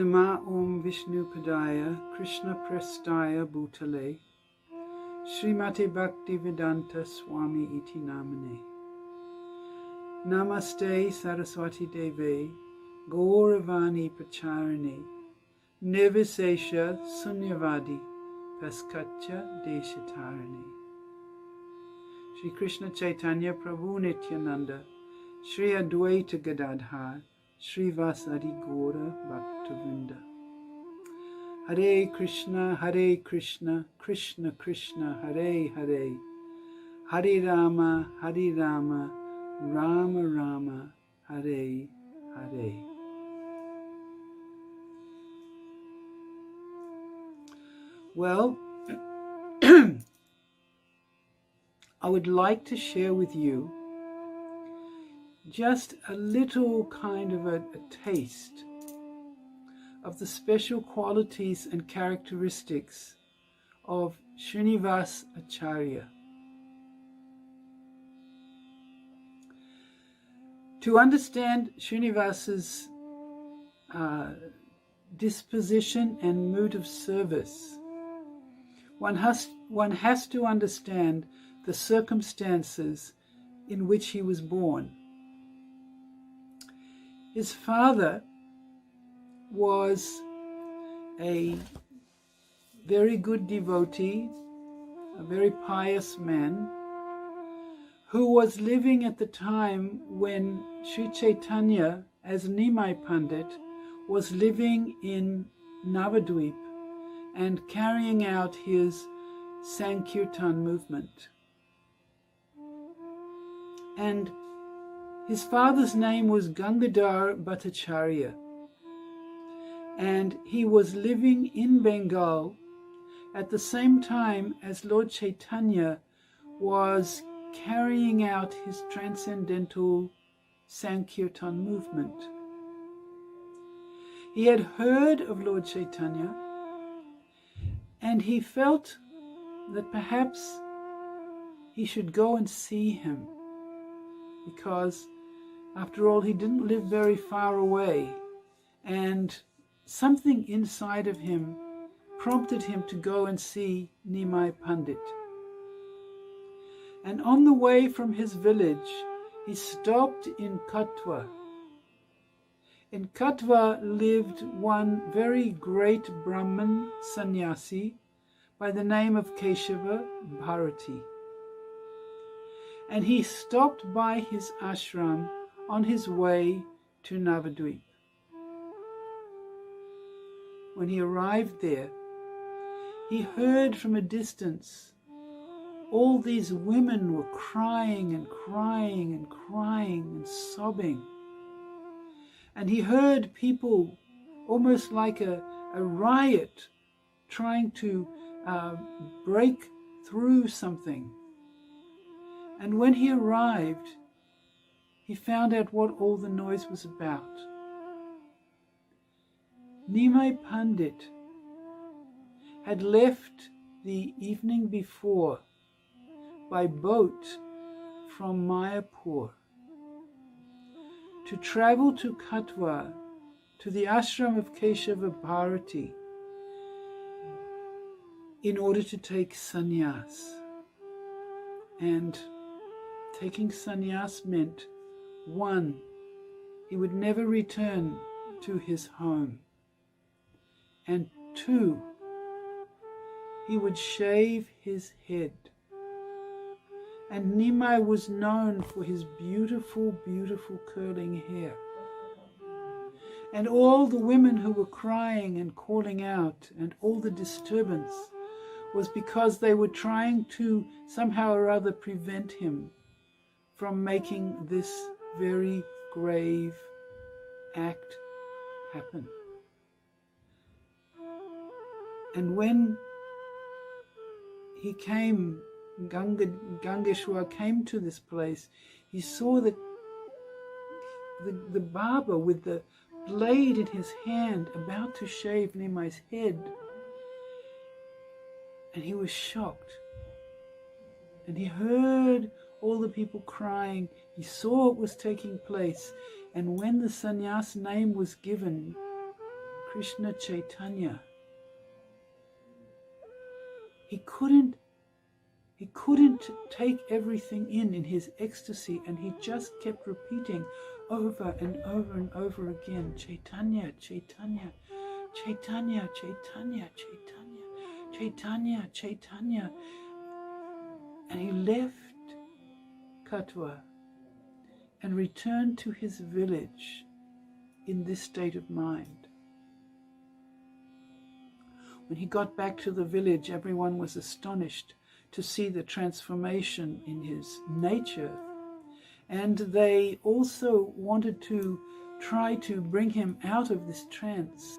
Nama Om Vishnu Padaya Krishna Prestaya Bhutale Srimati Bhaktivedanta Swami Iti Namane Namaste Saraswati Deve Gauravani Pracharini Nirvisesha Sunyavadi Paskacha Deshatarani Shri Krishna Chaitanya Prabhu Nityananda Shri Advaita Gadadhara Shri Vasadi Gaura Bhaktivedanta Hare Krishna, Krishna Krishna, Hare Hare, Hare Rama, Rama Rama, Hare Hare. Well, I would like to share with you just a little kind of a taste of the special qualities and characteristics of Srinivasa Acarya. To understand Srinivasa's disposition and mood of service, one has to understand the circumstances in which he was born. His father was a very good devotee, a very pious man, who was living at the time when Sri Chaitanya, as Nimai Pandit, was living in Navadvip and carrying out his Sankirtan movement. And his father's name was Gadadhara Dasa, and he was living in Bengal at the same time as Lord Chaitanya was carrying out his transcendental Sankirtan movement. He had heard of Lord Chaitanya, and he felt that perhaps he should go and see him, because after all, he didn't live very far away, and something inside of him prompted him to go and see Nimai Pandit. And on the way from his village, he stopped in Katwa. In Katwa lived one very great Brahmin sannyasi by the name of Keshava Bharati. And he stopped by his ashram on his way to Navadvip. When he arrived there, he heard from a distance all these women were crying and crying and crying and sobbing. And he heard people almost like a riot trying to break through something. And when he arrived, he found out what all the noise was about. Nimai Pandit had left the evening before by boat from Mayapur to travel to Katwa, to the ashram of Keshava Bharati, in order to take sannyas. And taking sannyas meant, one, he would never return to his home, and two, he would shave his head. And Nimai was known for his beautiful, beautiful curling hair. And all the women who were crying and calling out and all the disturbance was because they were trying to somehow or other prevent him from making this very grave act happen. And when he came, Gangeshwar came to this place, he saw the barber with the blade in his hand about to shave Nimai's head. And he was shocked. And he heard all the people crying. He saw what was taking place. And when the sannyas name was given, Krishna Chaitanya, he couldn't take everything in his ecstasy, and he just kept repeating over and over and over again, Chaitanya, Chaitanya, Chaitanya, Chaitanya, Chaitanya, Chaitanya, Chaitanya. And he left Katwa and returned to his village in this state of mind. When he got back to the village, everyone was astonished to see the transformation in his nature, and they also wanted to try to bring him out of this trance.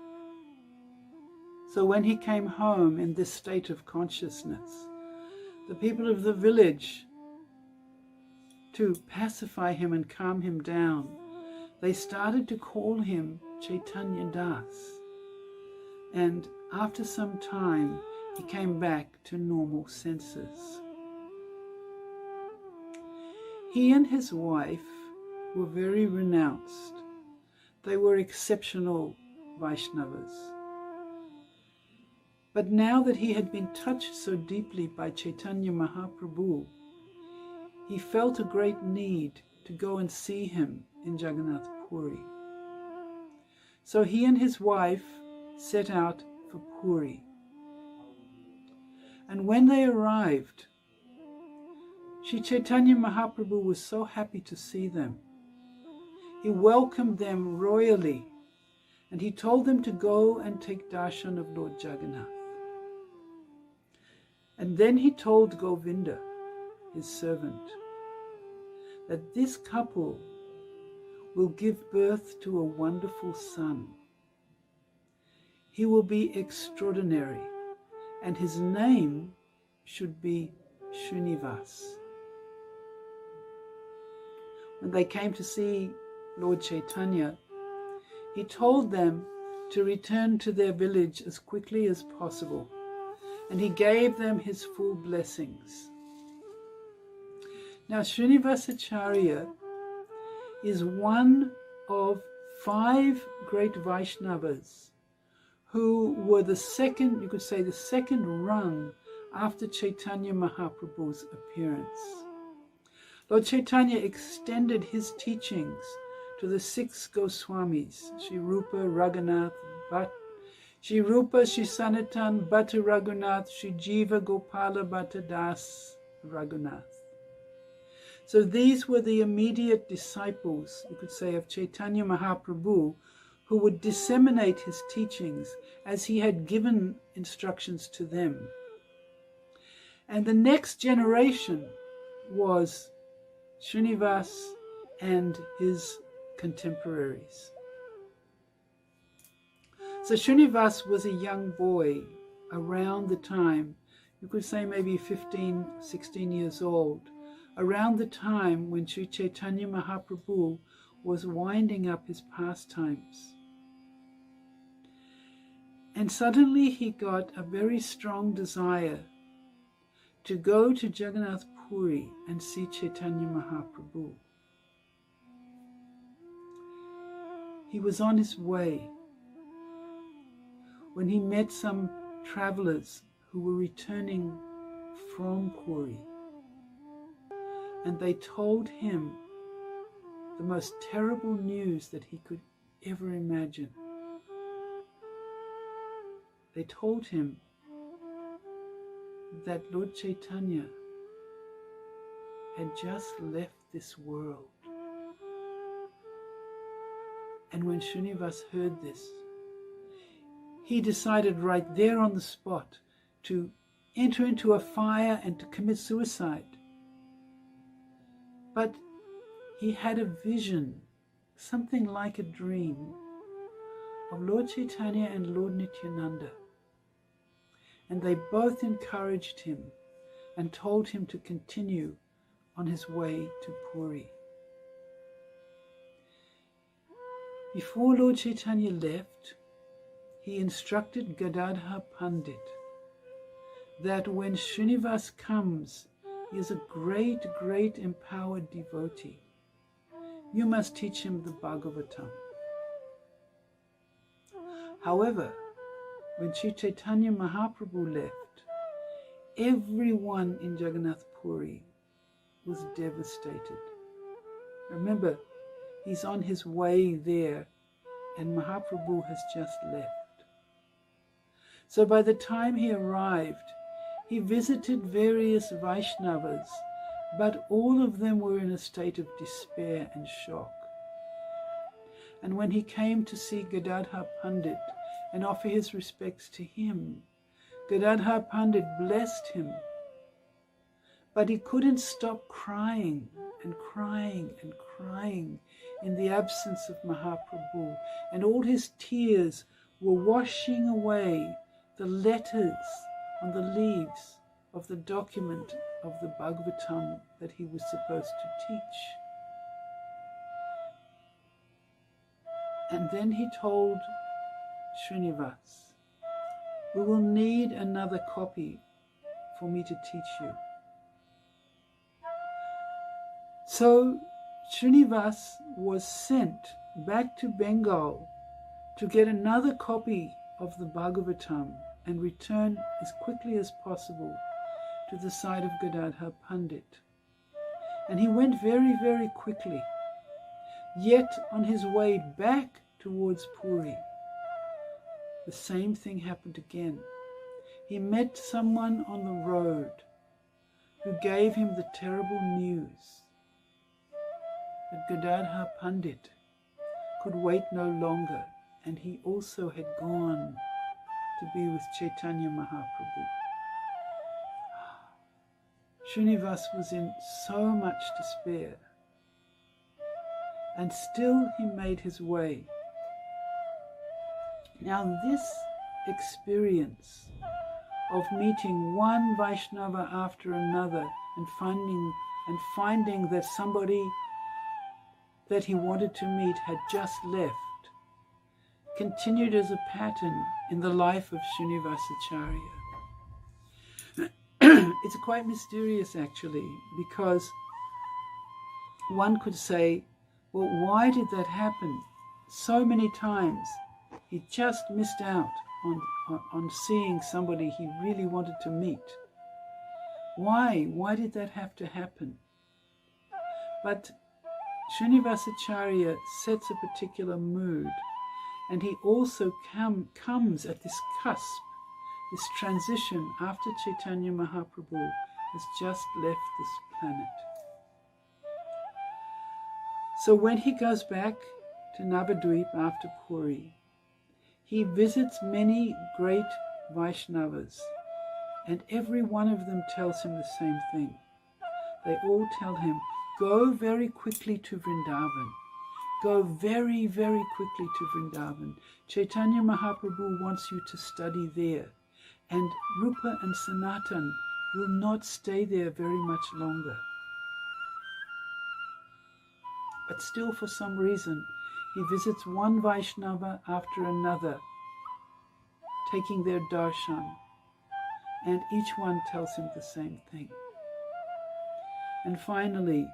So when he came home in this state of consciousness, the people of the village, to pacify him and calm him down, they started to call him Chaitanya Das. And after some time, he came back to normal senses. He and his wife were very renounced. They were exceptional Vaishnavas. But now that he had been touched so deeply by Chaitanya Mahaprabhu, he felt a great need to go and see him in Jagannath Puri. So he and his wife set out for Puri. And when they arrived, Sri Chaitanya Mahaprabhu was so happy to see them. He welcomed them royally, and he told them to go and take darshan of Lord Jagannath. And then he told Govinda, his servant, that this couple will give birth to a wonderful son. He will be extraordinary, and his name should be Srinivas. When they came to see Lord Chaitanya, he told them to return to their village as quickly as possible, and he gave them his full blessings. Now, Srinivasa Acarya is one of 5 great Vaishnavas who were the second, you could say, the second rung after Chaitanya Mahaprabhu's appearance. Lord Chaitanya extended his teachings to the 6 Goswamis, Sri Rupa, Raghunath, Sri Rupa, Sri Sanatan, Bhatta Raghunath, Sri Jiva Gopala Bhatta Das Raghunath. So these were the immediate disciples, you could say, of Chaitanya Mahaprabhu, who would disseminate his teachings as he had given instructions to them. And the next generation was Srinivas and his contemporaries. So Srinivas was a young boy around the time, you could say maybe 15, 16 years old, around the time when Sri Chaitanya Mahaprabhu was winding up his pastimes. And suddenly he got a very strong desire to go to Jagannath Puri and see Chaitanya Mahaprabhu. He was on his way when he met some travelers who were returning from Puri, and they told him the most terrible news that he could ever imagine. They told him that Lord Chaitanya had just left this world. And when Srinivas heard this, he decided right there on the spot to enter into a fire and to commit suicide. But he had a vision, something like a dream, of Lord Chaitanya and Lord Nityananda. And they both encouraged him and told him to continue on his way to Puri. Before Lord Chaitanya left, he instructed Gadadhara Pandita that when Srinivas comes, he is a great, great empowered devotee. You must teach him the Bhagavatam. However, when Sri Chaitanya Mahaprabhu left, everyone in Jagannath Puri was devastated. Remember, he's on his way there and Mahaprabhu has just left. So by the time he arrived, he visited various Vaishnavas, but all of them were in a state of despair and shock. And when he came to see Gadadhara Pandit and offer his respects to him, Gadadhara Pandit blessed him. But he couldn't stop crying and crying and crying in the absence of Mahaprabhu, and all his tears were washing away the letters on the leaves of the document of the Bhagavatam that he was supposed to teach. And then he told Srinivas, "We will need another copy for me to teach you." So Srinivas was sent back to Bengal to get another copy of the Bhagavatam and return as quickly as possible to the side of Gadadhara Pandit. And he went very, very quickly. Yet on his way back towards Puri, the same thing happened again. He met someone on the road who gave him the terrible news that Gadadhara Pandit could wait no longer, and he also had gone to be with Chaitanya Mahaprabhu. Srinivas was in so much despair, and still he made his way. Now this experience of meeting one Vaishnava after another and finding that somebody that he wanted to meet had just left continued as a pattern in the life of Srinivasa Acharya. It's quite mysterious actually, because one could say, well, why did that happen? So many times he just missed out on seeing somebody he really wanted to meet. Why? Why did that have to happen? But Srinivasa Acharya sets a particular mood, and he also comes at this cusp, this transition after Chaitanya Mahaprabhu has just left this planet. So when he goes back to Navadvip after Puri, he visits many great Vaishnavas, and every one of them tells him the same thing. They all tell him, go very quickly to Vrindavan. Go very, very quickly to Vrindavan. Chaitanya Mahaprabhu wants you to study there. And Rupa and Sanatan will not stay there very much longer. But still, for some reason, he visits one Vaishnava after another, taking their darshan, and each one tells him the same thing. And finally,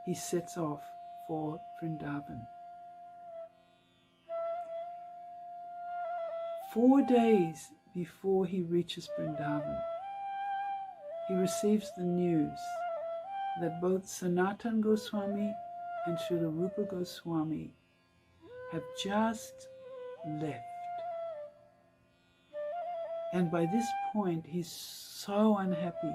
he sets off for Vrindavan. 4 days before he reaches Vrindavan, he receives the news that both Sanatan Goswami and Srila Rupa Goswami have just left. And by this point, he's so unhappy,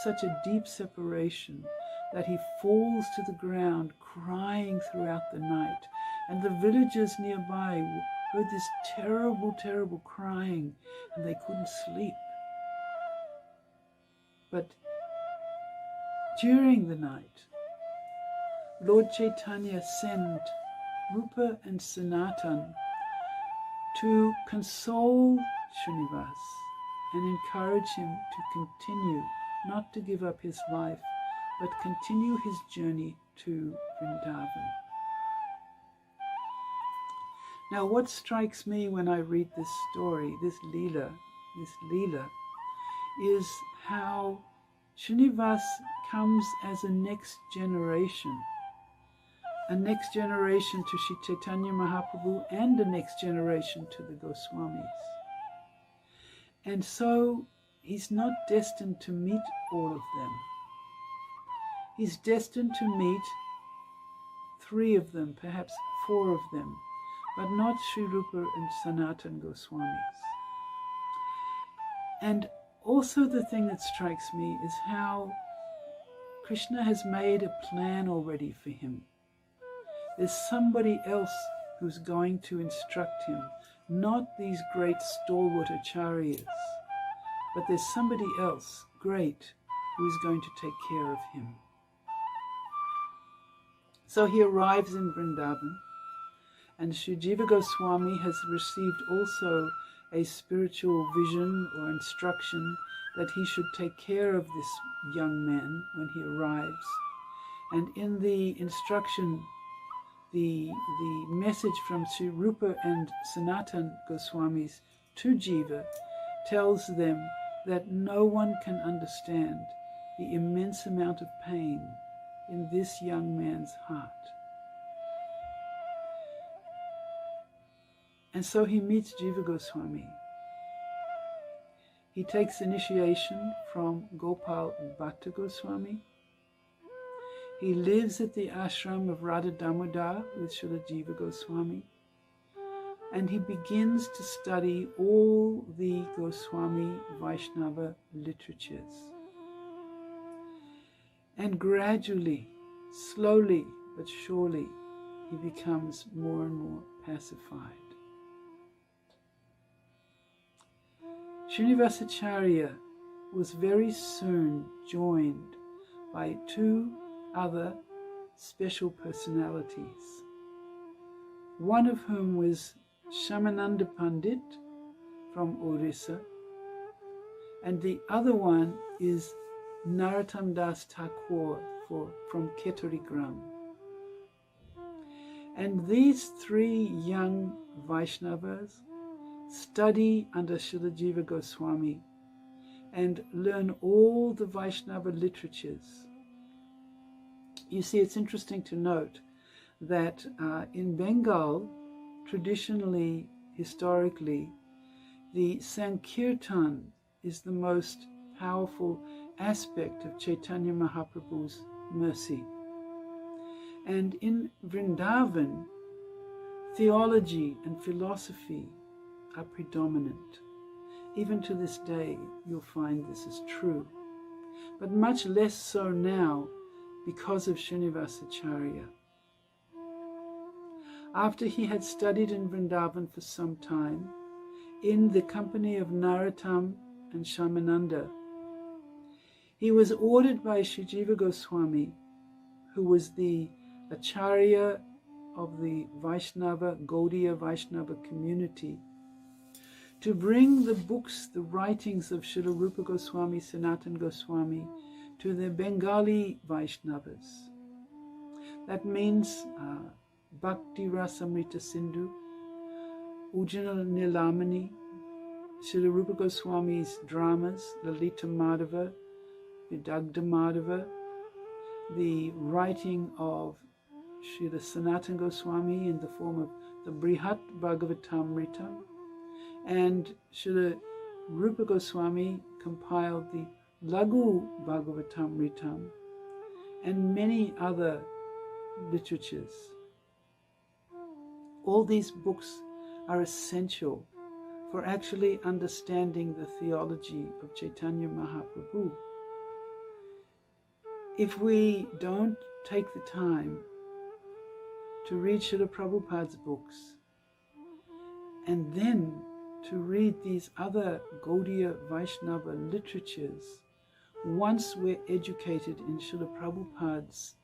such a deep separation, that he falls to the ground crying throughout the night. And the villagers nearby heard this terrible, terrible crying, and they couldn't sleep. But during the night, Lord Chaitanya sent Rupa and Sanatan to console Srinivas and encourage him to continue, not to give up his life, but continue his journey to Vrindavan. Now, what strikes me when I read this story, this Leela, is how Srinivas comes as a next generation a next generation to Sri Chaitanya Mahaprabhu and a next generation to the Goswamis. And so he's not destined to meet all of them. He's destined to meet 3 of them, perhaps 4 of them, but not Sri Rupa and Sanatana Goswamis. And also the thing that strikes me is how Krishna has made a plan already for him. There's somebody else who's going to instruct him, not these great stalwart Acaryas, but there's somebody else great who is going to take care of him. So he arrives in Vrindavan, and Sri Jiva Goswami has received also a spiritual vision or instruction that he should take care of this young man when he arrives. And in the instruction, the message from Sri Rupa and Sanatana Goswamis to Jiva tells them that no one can understand the immense amount of pain in this young man's heart. And so he meets Jiva Goswami. He takes initiation from Gopal Bhatta Goswami. He lives at the ashram of Radha Damodar with Srila Jiva Goswami. And he begins to study all the Goswami Vaishnava literatures. And gradually, slowly but surely, he becomes more and more pacified. Srinivasa Acarya was very soon joined by 2 other special personalities, one of whom was Shyamananda Pandit from Orissa, and the other one is Narottam Das Thakur from Ketarigram. And these 3 young Vaishnavas study under Srila Jiva Goswami and learn all the Vaishnava literatures. You see, it's interesting to note that in Bengal, traditionally, historically, the Sankirtan is the most powerful aspect of Chaitanya Mahaprabhu's mercy. And in Vrindavan, theology and philosophy are predominant. Even to this day, you'll find this is true, but much less so now because of Srinivasa Acarya. After he had studied in Vrindavan for some time, in the company of Narottam and Shyamananda, he was ordered by Sri Jiva Goswami, who was the Acharya of the Vaishnava, Gaudiya Vaishnava community, to bring the books, the writings of Srila Rupa Goswami, Sanatana Goswami, to the Bengali Vaishnavas. That means Bhakti Rasamrita Sindhu, Ujjana Nilamani, Srila Rupa Goswami's dramas, Lalita Madhava, Vidagdha Madhava, the writing of Srila Sanatana Goswami in the form of the Brihat Bhagavatamrita, and Srila Rupa Goswami compiled the Laghu Bhagavatamritam and many other literatures. All these books are essential for actually understanding the theology of Chaitanya Mahaprabhu. If we don't take the time to read Srila Prabhupada's books and then to read these other Gaudiya Vaishnava literatures, once we're educated in Srila Prabhupada's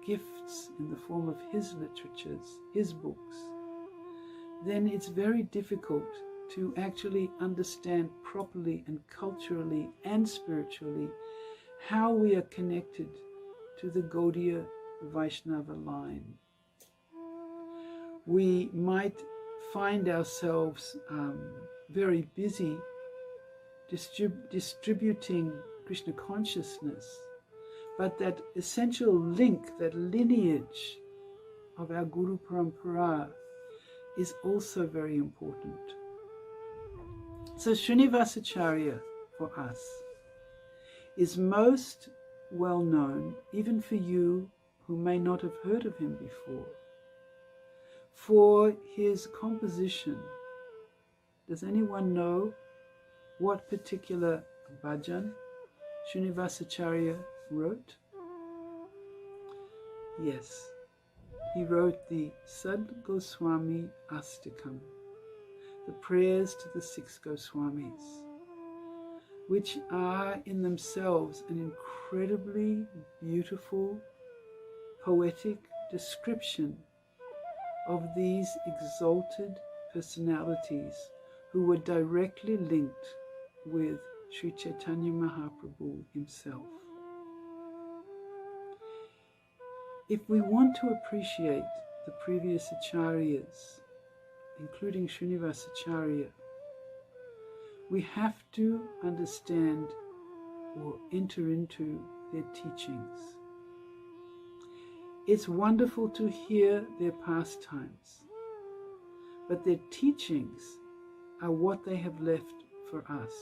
gifts in the form of his literatures, his books, then it's very difficult to actually understand properly and culturally and spiritually how we are connected to the Gaudiya Vaishnava line. We might find ourselves very busy distributing Krishna consciousness, but that essential link, that lineage of our Guru Parampara is also very important. So Srinivasa Acarya for us is most well known, even for you who may not have heard of him before, for his composition. Does anyone know what particular bhajan Srinivasa Acarya wrote? Yes, he wrote the Sad Goswami Astakam, the prayers to the 6 Goswamis, which are in themselves an incredibly beautiful, poetic description of these exalted personalities who were directly linked with Sri Chaitanya Mahaprabhu himself. If we want to appreciate the previous Acaryas, including Srinivasa Acarya, we have to understand or enter into their teachings. It's wonderful to hear their pastimes, but their teachings are what they have left for us.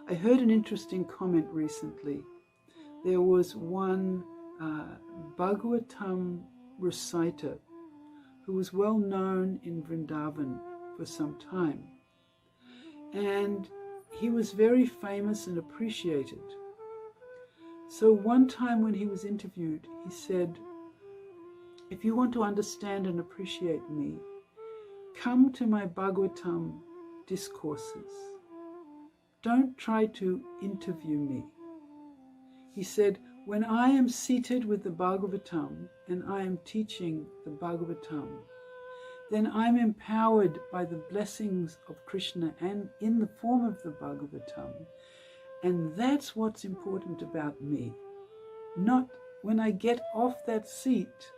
I heard an interesting comment recently. There was one Bhagavatam reciter who was well known in Vrindavan for some time, and he was very famous and appreciated. So one time when he was interviewed, he said, "If you want to understand and appreciate me, come to my Bhagavatam discourses. Don't try to interview me." He said, "When I am seated with the Bhagavatam and I am teaching the Bhagavatam, then I'm empowered by the blessings of Krishna and in the form of the Bhagavatam. And that's what's important about me. Not when I get off that seat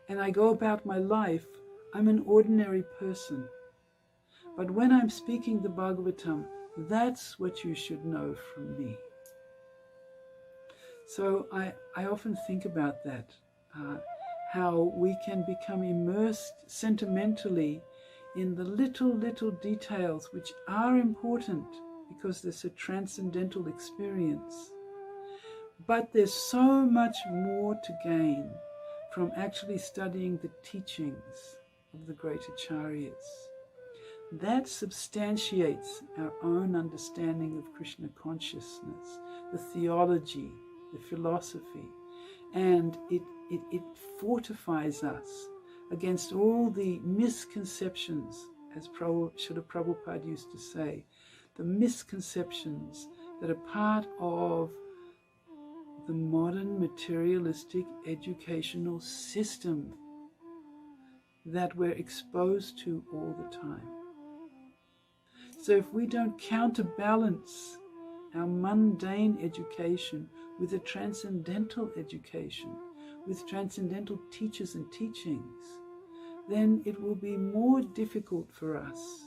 and I go about my life, I'm an ordinary person. But when I'm speaking the Bhagavatam, that's what you should know from me." So I often think about that, how we can become immersed sentimentally in the little details which are important because there's a transcendental experience. But there's so much more to gain from actually studying the teachings of the great Acaryas. That substantiates our own understanding of Krishna consciousness, the theology, the philosophy, and it fortifies us against all the misconceptions, as Srila Prabhupada used to say, the misconceptions that are part of the modern materialistic educational system that we're exposed to all the time. So if we don't counterbalance our mundane education with a transcendental education, with transcendental teachers and teachings, then it will be more difficult for us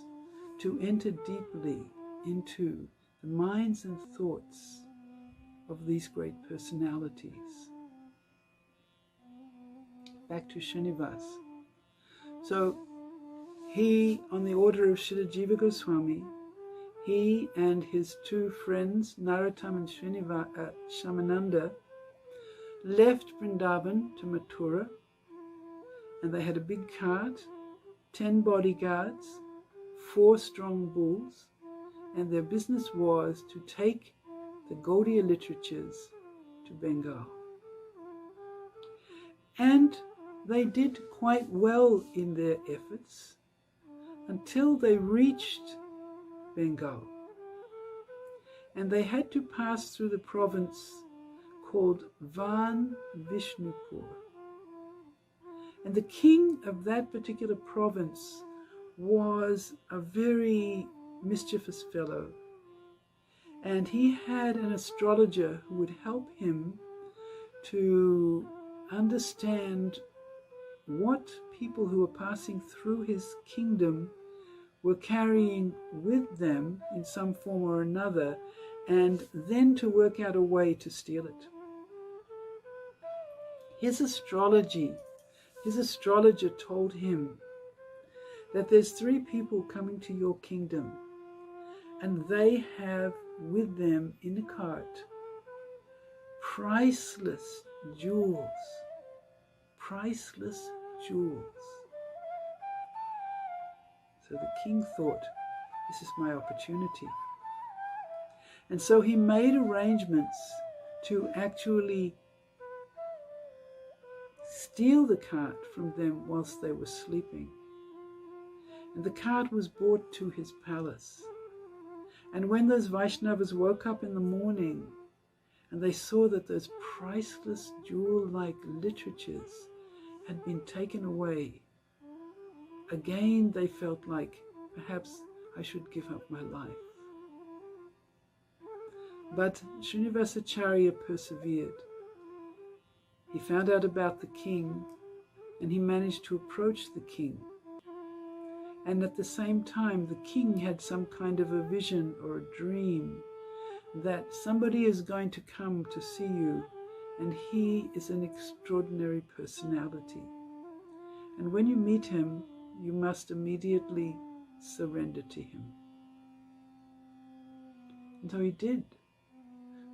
to enter deeply into the minds and thoughts of these great personalities. Back to Srinivasa. So he, on the order of Srila Jiva Goswami, he and his 2 friends, Narottam and Shamananda, left Vrindavan to Mathura, and they had a big cart, 10 bodyguards, 4 strong bulls, and their business was to take the Gaudiya literatures to Bengal. And they did quite well in their efforts until they reached Bengal. And they had to pass through the province called Van Vishnupur. And the king of that particular province was a very mischievous fellow. And he had an astrologer who would help him to understand what people who were passing through his kingdom were carrying with them in some form or another, and then to work out a way to steal it. his astrologer told him that there's 3 people coming to your kingdom, and they have with them in a cart priceless jewels. Priceless jewels. So the king thought, this is my opportunity. And so he made arrangements to actually steal the cart from them whilst they were sleeping. And the cart was brought to his palace. And when those Vaishnavas woke up in the morning and they saw that those priceless jewel-like literatures had been taken away, again they felt like perhaps I should give up my life. But Srinivasa Acarya persevered. He found out about the king, and he managed to approach the king. And at the same time, the king had some kind of a vision or a dream that somebody is going to come to see you, and he is an extraordinary personality. And when you meet him, you must immediately surrender to him. And so he did.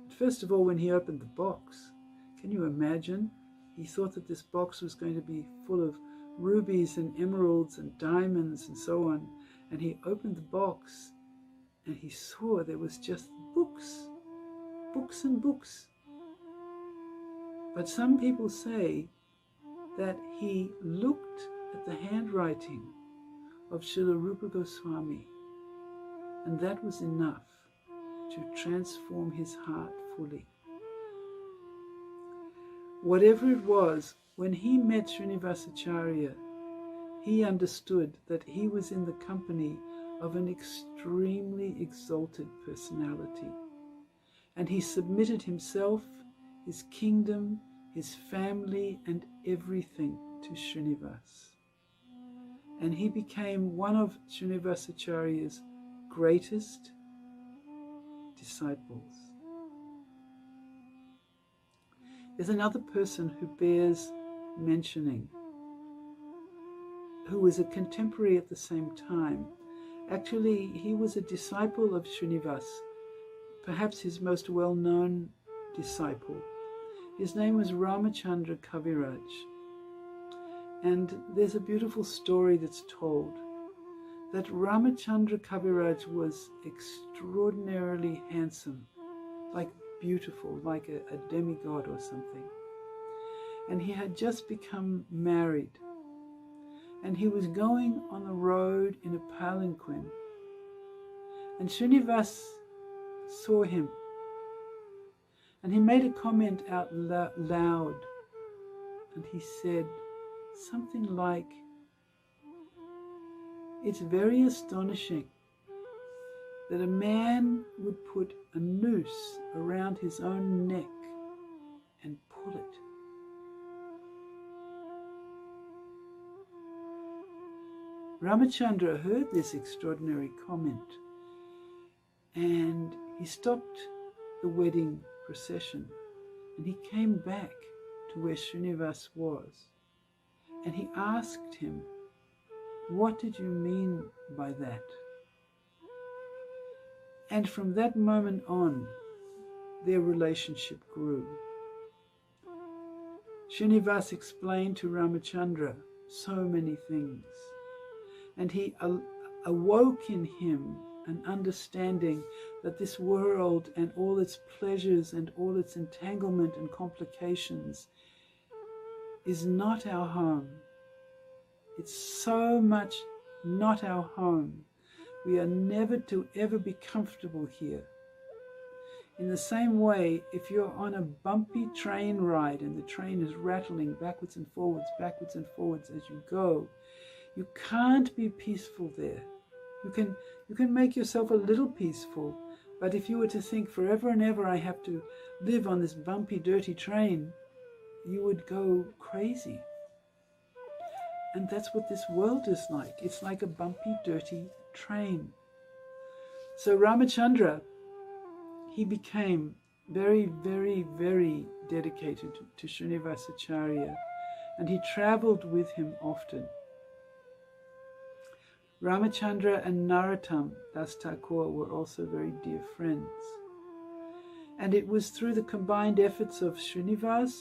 But first of all, when he opened the box, can you imagine? He thought that this box was going to be full of rubies and emeralds and diamonds and so on. And he opened the box and he saw there was just books, books and books. But some people say that he looked at the handwriting of Srila Rupa Goswami, and that was enough to transform his heart fully. Whatever it was, when he met Srinivasa Acarya, he understood that he was in the company of an extremely exalted personality. And he submitted himself, his kingdom, his family, and everything to Srinivas. And he became one of Srinivasa Acarya's greatest disciples. There's another person who bears mentioning, who was a contemporary at the same time. Actually, he was a disciple of Srinivas, perhaps his most well-known disciple. His name was Ramachandra Kaviraj. And there's a beautiful story that's told that Ramachandra Kaviraj was extraordinarily handsome, like beautiful, like a demigod or something. And he had just become married. And he was going on the road in a palanquin. And Srinivas saw him. And he made a comment out loud. And he said something like, "It's very astonishing that a man would put a noose around his own neck and pull it." Ramachandra heard this extraordinary comment, and he stopped the wedding procession, and he came back to where Srinivas was, and he asked him, "What did you mean by that?" And from that moment on, their relationship grew. Srinivas explained to Ramachandra so many things, and he awoke in him an understanding that this world and all its pleasures and all its entanglement and complications is not our home. It's so much not our home. We are never to ever be comfortable here. In the same way, if you're on a bumpy train ride and the train is rattling backwards and forwards as you go, you can't be peaceful there. You can make yourself a little peaceful, but if you were to think forever and ever I have to live on this bumpy, dirty train, you would go crazy. And that's what this world is like. It's like a bumpy, dirty train. So Ramachandra, he became very, very, very dedicated to Srinivasa Acarya, and he travelled with him often. Ramachandra and Narottam Das Thakur were also very dear friends. And it was through the combined efforts of Srinivas,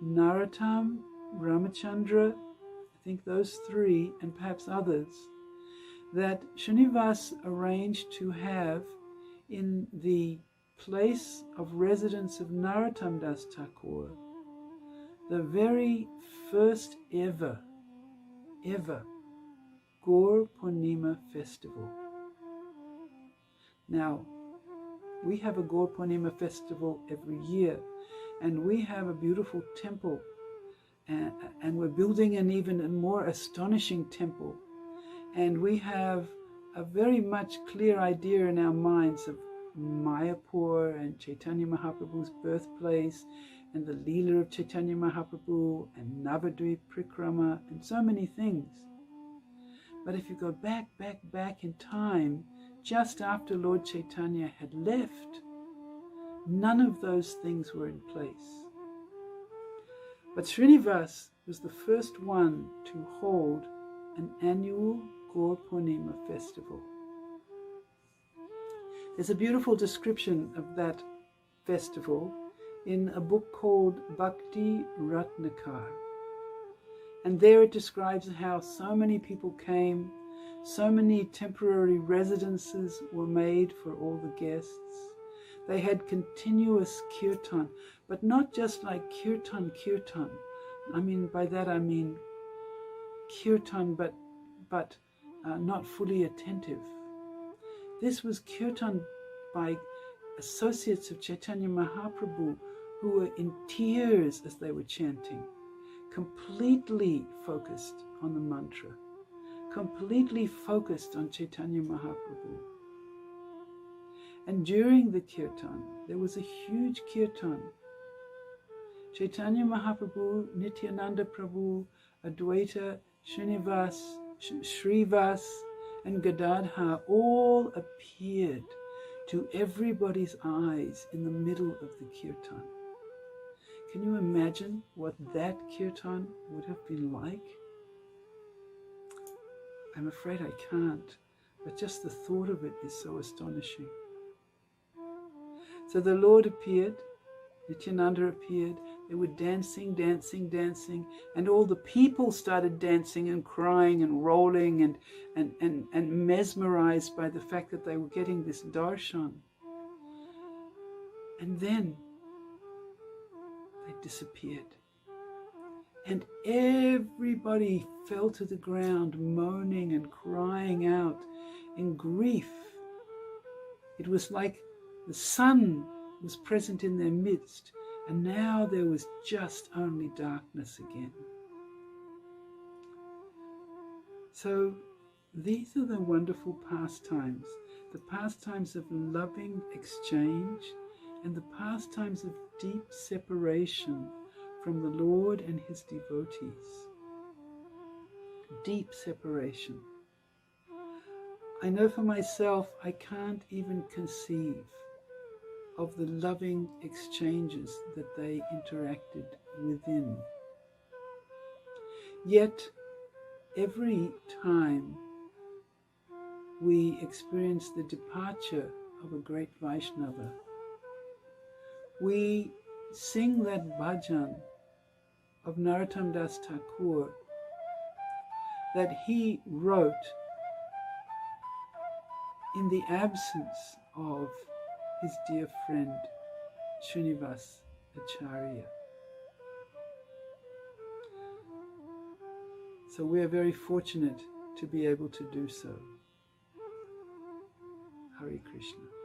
Narottam, Ramachandra, I think those three, and perhaps others, that Srinivas arranged to have in the place of residence of Narottam Das Thakur the very first ever Gaur Purnima festival. Now, we have a Gaur Purnima festival every year, and we have a beautiful temple, and we're building an even more astonishing temple, and we have a very much clear idea in our minds of Mayapur and Chaitanya Mahaprabhu's birthplace, and the Leela of Chaitanya Mahaprabhu, and Navadvip Prikrama, and so many things. But if you go back in time, just after Lord Chaitanya had left, none of those things were in place. But Srinivas was the first one to hold an annual Gaur Purnima festival. There's a beautiful description of that festival in a book called Bhakti Ratnakar. And there it describes how so many people came, so many temporary residences were made for all the guests. They had continuous kirtan, but not just like kirtan. I mean, by that I mean kirtan, but not fully attentive. This was kirtan by associates of Chaitanya Mahaprabhu who were in tears as they were chanting, completely focused on the mantra, completely focused on Chaitanya Mahaprabhu. And during the kirtan, there was a huge kirtan. Chaitanya Mahaprabhu, Nityananda Prabhu, Advaita, Srivas, and Gadadhara all appeared to everybody's eyes in the middle of the kirtan. Can you imagine what that kirtan would have been like? I'm afraid I can't, but just the thought of it is so astonishing. So the Lord appeared, Nityananda appeared, they were dancing, and all the people started dancing and crying and rolling and mesmerized by the fact that they were getting this darshan. And then they disappeared. And everybody fell to the ground, moaning and crying out in grief. It was like the sun was present in their midst, and now there was just only darkness again. So these are the wonderful pastimes, the pastimes of loving exchange and the pastimes of deep separation from the Lord and his devotees. Deep separation. I know for myself, I can't even conceive of the loving exchanges that they interacted within. Yet, every time we experience the departure of a great Vaisnava, we sing that bhajan of Narottam Das Thakur that he wrote in the absence of his dear friend Srinivasa Acarya. So we are very fortunate to be able to do so. Hare Krishna.